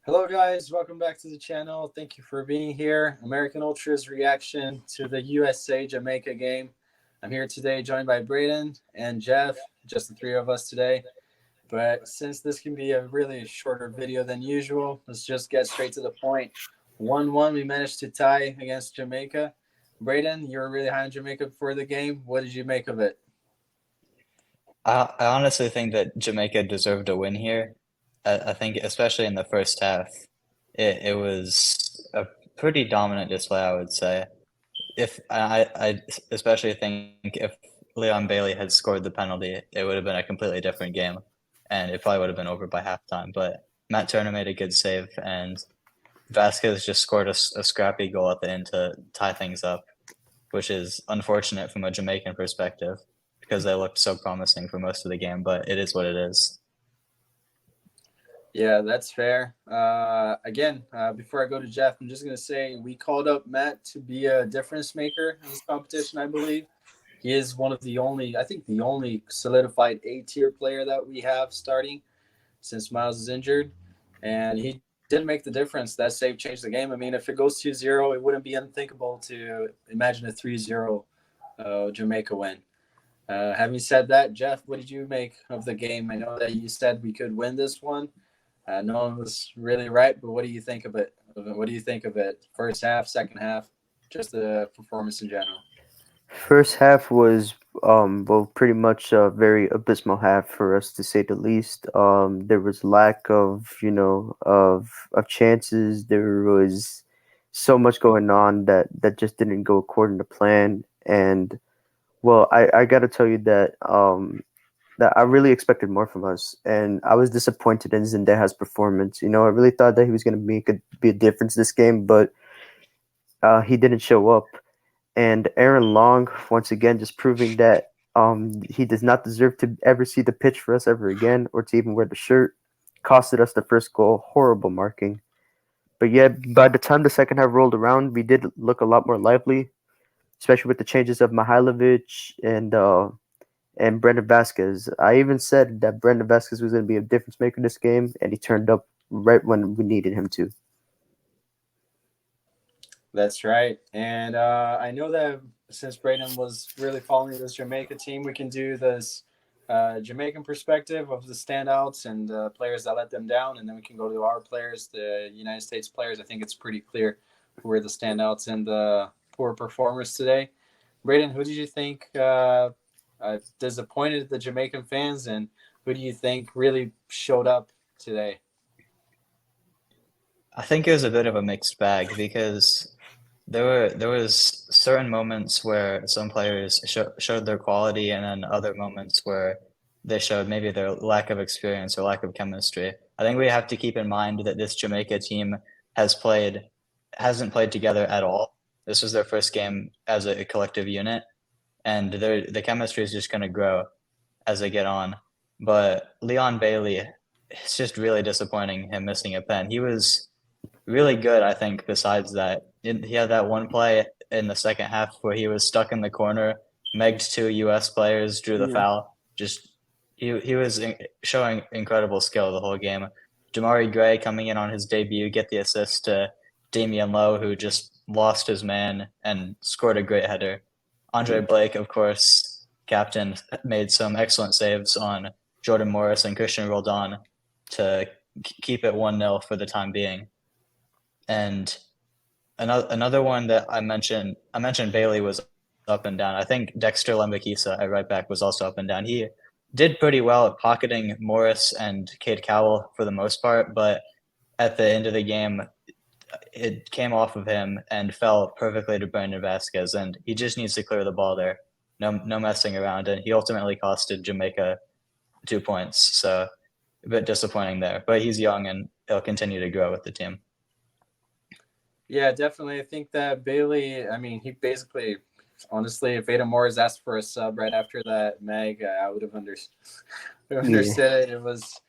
Hello, guys. Welcome back to the channel. Thank you for being here. American Ultra's reaction to the USA Jamaica game. I'm here today, joined by Braden and Jeff, just the three of us today. But since this can be a really shorter video than usual, let's just get straight to the point. 1-1, we managed to tie against Jamaica. Braden, you were really high on Jamaica before the game. What did you make of it? I honestly think that Jamaica deserved a win here. I think, especially in the first half, it was a pretty dominant display, I would say. If I especially think if Leon Bailey had scored the penalty, it would have been a completely different game, and it probably would have been over by halftime. But Matt Turner made a good save, and Vasquez just scored a scrappy goal at the end to tie things up, which is unfortunate from a Jamaican perspective because they looked so promising for most of the game, but it is what it is. Yeah, that's fair. Before I go to Jeff, I'm just going to say we called up Matt to be a difference maker in this competition, I believe. He is one of the only, I think, the only solidified A-tier player that we have starting since Miles is injured. And he did make the difference. That save changed the game. I mean, if it goes 2-0, it wouldn't be unthinkable to imagine a 3-0 Jamaica win. Having said that, Jeff, what did you make of the game? I know that you said we could win this one. No one was really right, but what do you think of it? What do you think of it? First half, second half, just the performance in general. First half was pretty much a very abysmal half for us to say the least. There was lack of of chances. There was so much going on that just didn't go according to plan. And well, I got to tell you that I really expected more from us, and I was disappointed in Zendeja's performance. I really thought that he was going to be a difference this game, but he didn't show up. And Aaron Long, once again, just proving that he does not deserve to ever see the pitch for us ever again, or to even wear the shirt. Costed us the first goal. Horrible marking. But yeah, by the time the second half rolled around, we did look a lot more lively, especially with the changes of Mihailovic and Brendan Vasquez. I even said that Brendan Vasquez was going to be a difference maker this game, and he turned up right when we needed him to. That's right. And I know that since Braden was really following this Jamaica team, we can do this Jamaican perspective of the standouts and players that let them down. And then we can go to our players, the United States players. I think it's pretty clear who were the standouts and the poor performers today. Braden, who did you think disappointed the Jamaican fans, and who do you think really showed up today? I think it was a bit of a mixed bag because there was certain moments where some players showed their quality, and then other moments where they showed maybe their lack of experience or lack of chemistry. I think we have to keep in mind that this Jamaica team has played hasn't played together at all. This was their first game as a collective unit, and the chemistry is just going to grow as they get on. But Leon Bailey, it's just really disappointing him missing a pen. He was really good, I think, besides that. He had that one play in the second half where he was stuck in the corner, megged two US players, drew the Yeah. foul. Just he was showing incredible skill the whole game. Jamari Gray coming in on his debut, get the assist to Damian Lowe, who just lost his man and scored a great header. Andre Blake, of course, captain, made some excellent saves on Jordan Morris and Christian Roldan to keep it 1-0 for the time being. And another one that I mentioned Bailey was up and down. I think Dexter Lembakisa at right back was also up and down. He did pretty well at pocketing Morris and Cade Cowell for the most part, but at the end of the game, it came off of him and fell perfectly to Brandon Vasquez, and he just needs to clear the ball there. No messing around, and he ultimately costed Jamaica 2 points. So a bit disappointing there, but he's young and he'll continue to grow with the team. Yeah, definitely. I think that Bailey, I mean, he basically, honestly, if Ada Morris asked for a sub right after that Meg, I would have Yeah. understood it. It was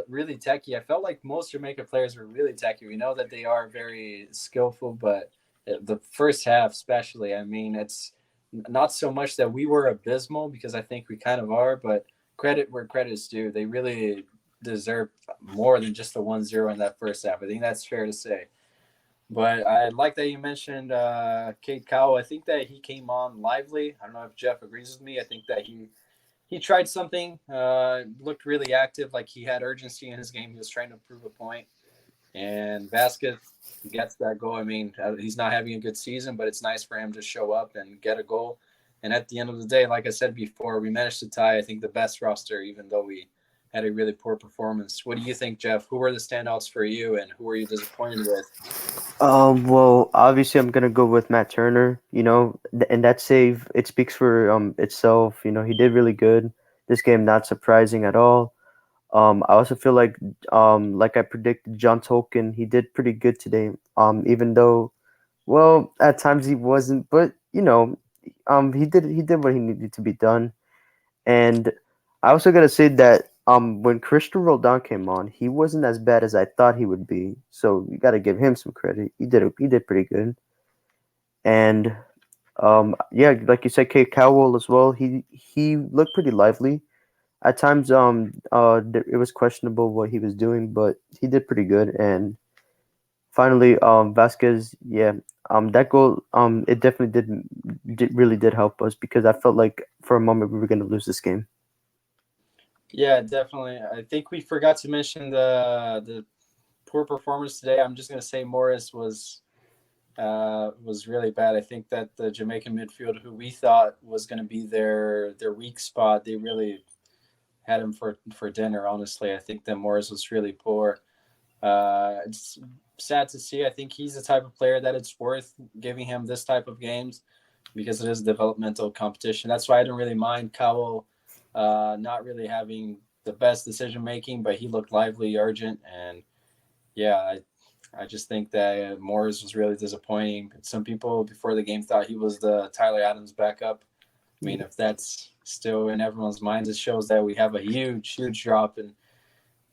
really techy. I felt like most Jamaica players were really techy. We know that they are very skillful, but the first half, especially, I mean, it's not so much that we were abysmal because I think we kind of are, but credit where credit is due. They really deserved more than just the 1-0 in that first half. I think that's fair to say. But I like that you mentioned Cade Cowell. I think that he came on lively. I don't know if Jeff agrees with me. I think that he tried something, looked really active, like he had urgency in his game. He was trying to prove a point. And Vasquez gets that goal. I mean, he's not having a good season, but it's nice for him to show up and get a goal. And at the end of the day, like I said before, we managed to tie, I think, the best roster, even though we had a really poor performance. What do you think, Jeff? Who were the standouts for you, and who were you disappointed with? Well, obviously, I'm gonna go with Matt Turner. And that save, it speaks for itself. He did really good this game. Not surprising at all. I also feel like I predicted, John Tolkien. He did pretty good today. Even though, well, at times he wasn't, but he did what he needed to be done. And I also gotta say that when Christian Roldan came on, he wasn't as bad as I thought he would be. So you gotta give him some credit. He did pretty good. And yeah, like you said, Kate Cowell as well. He looked pretty lively. At times, it was questionable what he was doing, but he did pretty good. And finally, Vasquez, yeah, that goal, it definitely really did help us, because I felt like for a moment we were gonna lose this game. Yeah, definitely. I think we forgot to mention the poor performance today. I'm just gonna say Morris was really bad. I think that the Jamaican midfield, who we thought was going to be their weak spot, they really had him for dinner. Honestly, I think that Morris was really poor. It's sad to see. I think he's the type of player that it's worth giving him this type of games, because it is developmental competition. That's why I don't really mind Cowell not really having the best decision making, but he looked lively, urgent, and yeah, I just think that Morris was really disappointing. Some people before the game thought he was the Tyler Adams backup. I mean, if that's still in everyone's minds, it shows that we have a huge drop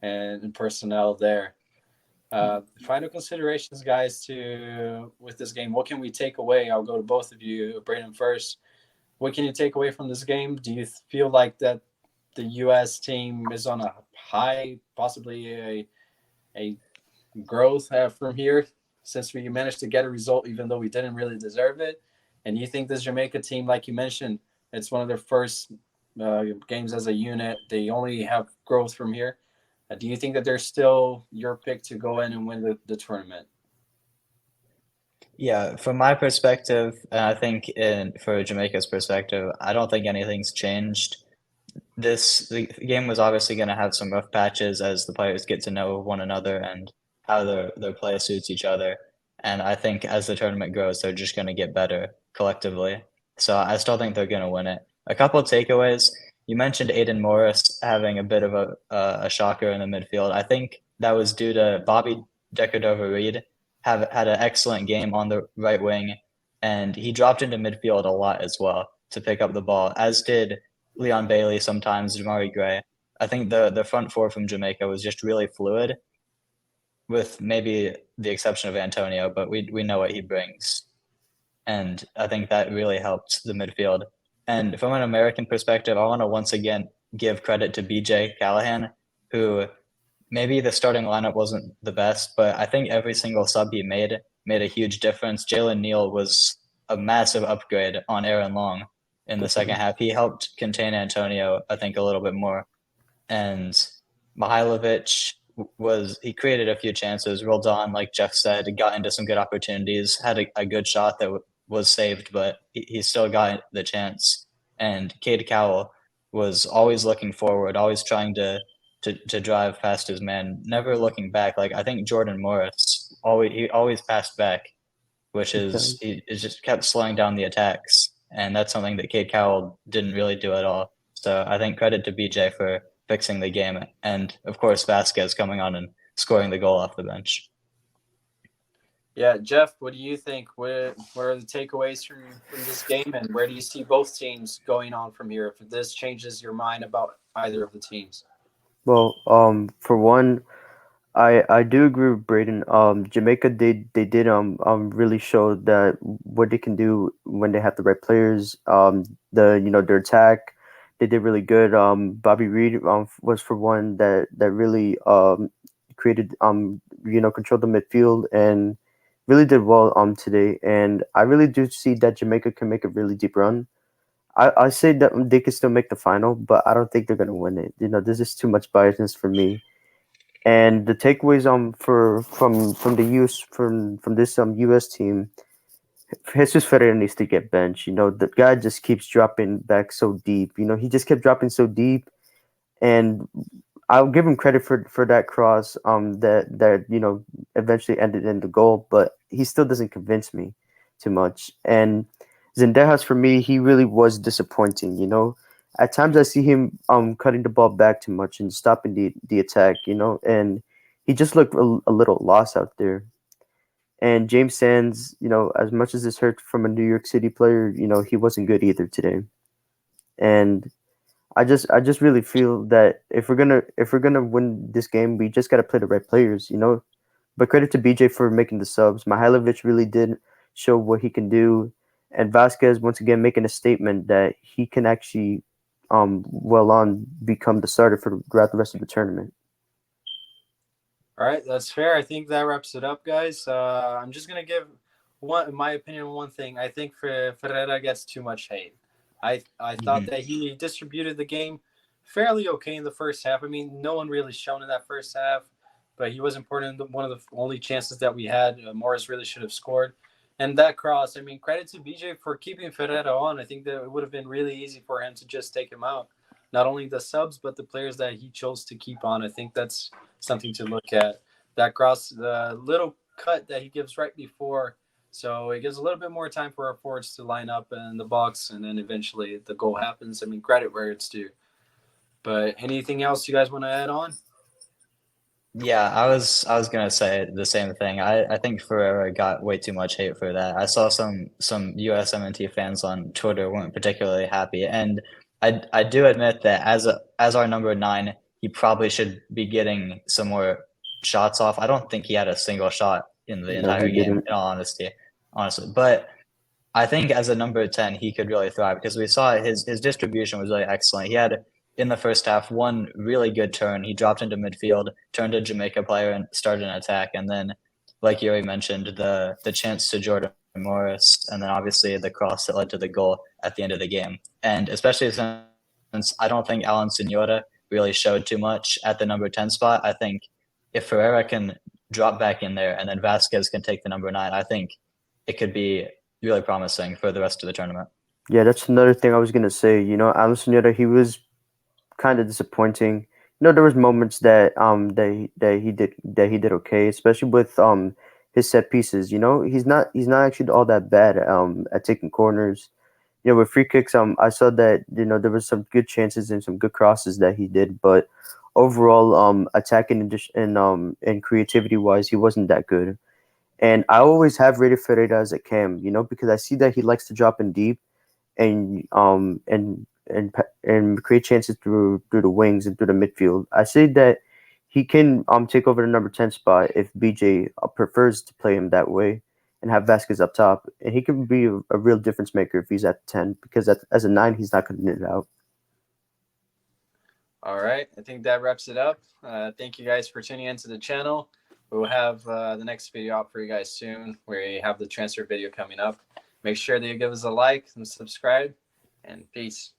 in personnel there. Final considerations, guys, to with this game. What can we take away? I'll go to both of you, Brandon first. What can you take away from this game? Do you feel like that the U.S. team is on a high, possibly a growth from here, since we managed to get a result even though we didn't really deserve it? And you think this Jamaica team, like you mentioned, it's one of their first games as a unit. They only have growth from here. Do you think that they're still your pick to go in and win the tournament? Yeah, from my perspective, and I think for Jamaica's perspective, I don't think anything's changed. The game was obviously going to have some rough patches as the players get to know one another and how their play suits each other. And I think as the tournament grows, they're just going to get better collectively. So I still think they're going to win it. A couple of takeaways. You mentioned Aiden Morris having a bit of a shocker in the midfield. I think that was due to Bobby Decordova-Reid had an excellent game on the right wing, and he dropped into midfield a lot as well to pick up the ball, as did Leon Bailey, sometimes Jamari Gray. I think the front four from Jamaica was just really fluid, with maybe the exception of Antonio, but we know what he brings. And I think that really helped the midfield. And from an American perspective, I want to once again give credit to BJ Callahan, who maybe the starting lineup wasn't the best, but I think every single sub he made a huge difference. Jalen Neal was a massive upgrade on Aaron Long in the second half. He helped contain Antonio, I think, a little bit more. And Mihailovic he created a few chances, rolled on, like Jeff said, got into some good opportunities, had a good shot that was saved, but he still got the chance. And Cade Cowell was always looking forward, always trying to drive past his man, never looking back. Like I think Jordan Morris always passed back, which is he just kept slowing down the attacks, and that's something that Cade Cowell didn't really do at all. So I think credit to BJ for fixing the game, and of course Vasquez coming on and scoring the goal off the bench. Yeah, Jeff, what do you think? What are the takeaways from this game, and where do you see both teams going on from here? If this changes your mind about either of the teams. Well, for one, I do agree with Braden. Jamaica, they did really show that what they can do when they have the right players. Their attack, they did really good. Bobby Reed was for one that really created controlled the midfield and really did well today. And I really do see that Jamaica can make a really deep run. I say that they could still make the final, but I don't think they're gonna win it. This is too much biasness for me. And the takeaways for from the US from this US team, Jesus Ferreira needs to get benched. The guy just keeps dropping back so deep. He just kept dropping so deep, and I'll give him credit for that cross that eventually ended in the goal, but he still doesn't convince me too much. And Zendejas for me, he really was disappointing. At times I see him cutting the ball back too much and stopping the attack. And he just looked a little lost out there. And James Sands, as much as this hurt from a New York City player, he wasn't good either today. And I just really feel that if we're gonna win this game, we just gotta play the right players. But credit to BJ for making the subs. Mihailovic really did show what he can do, and Vasquez once again making a statement that he can actually, become the starter for throughout the rest of the tournament. All right, that's fair. I think that wraps it up, guys. I'm just gonna give in my opinion, one thing. I think Ferreira gets too much hate. I thought that he distributed the game fairly okay in the first half. I mean, no one really shone in that first half, but he was important in one of the only chances that we had. Morris really should have scored. And that cross, I mean, credit to BJ for keeping Ferreira on. I think that it would have been really easy for him to just take him out. Not only the subs, but the players that he chose to keep on. I think that's something to look at. That cross, the little cut that he gives right before, so it gives a little bit more time for our forwards to line up in the box, and then eventually the goal happens. I mean, credit where it's due. But anything else you guys want to add on? Yeah, I was gonna say the same thing. I think Ferreira got way too much hate for that. I saw some USMNT fans on Twitter weren't particularly happy, and I do admit that as our number 9, he probably should be getting some more shots off. I don't think he had a single shot in the No, he entire game, didn't. in all honesty, honestly. But I think as a number 10, he could really thrive because we saw his distribution was really excellent. He had in the first half one really good turn. He dropped into midfield, turned a Jamaica player, and started an attack. And then, like Yuri mentioned, the chance to Jordan Morris, and then obviously the cross that led to the goal at the end of the game. And especially since I don't think Alan Signora really showed too much at the number 10 spot, I think if Ferreira can drop back in there and then Vasquez can take the number 9, I think it could be really promising for the rest of the tournament. Yeah, that's another thing I was gonna say. Alan Suneta, he was kind of disappointing. There was moments that he did okay, especially with his set pieces. He's not actually all that bad at taking corners. With free kicks, I saw that there was some good chances and some good crosses that he did, but overall, attacking and creativity wise, he wasn't that good. And I always have rated Ferreira as a cam, because I see that he likes to drop in deep and create chances through the wings and through the midfield. I say that he can take over the number 10 spot if BJ prefers to play him that way and have Vasquez up top, and he can be a real difference maker if he's at 10 because as a 9 he's not going to get it out. All right, I think that wraps it up. Thank you guys for tuning into the channel. We'll have the next video out for you guys soon. We have the transfer video coming up. Make sure that you give us a like and subscribe, and peace.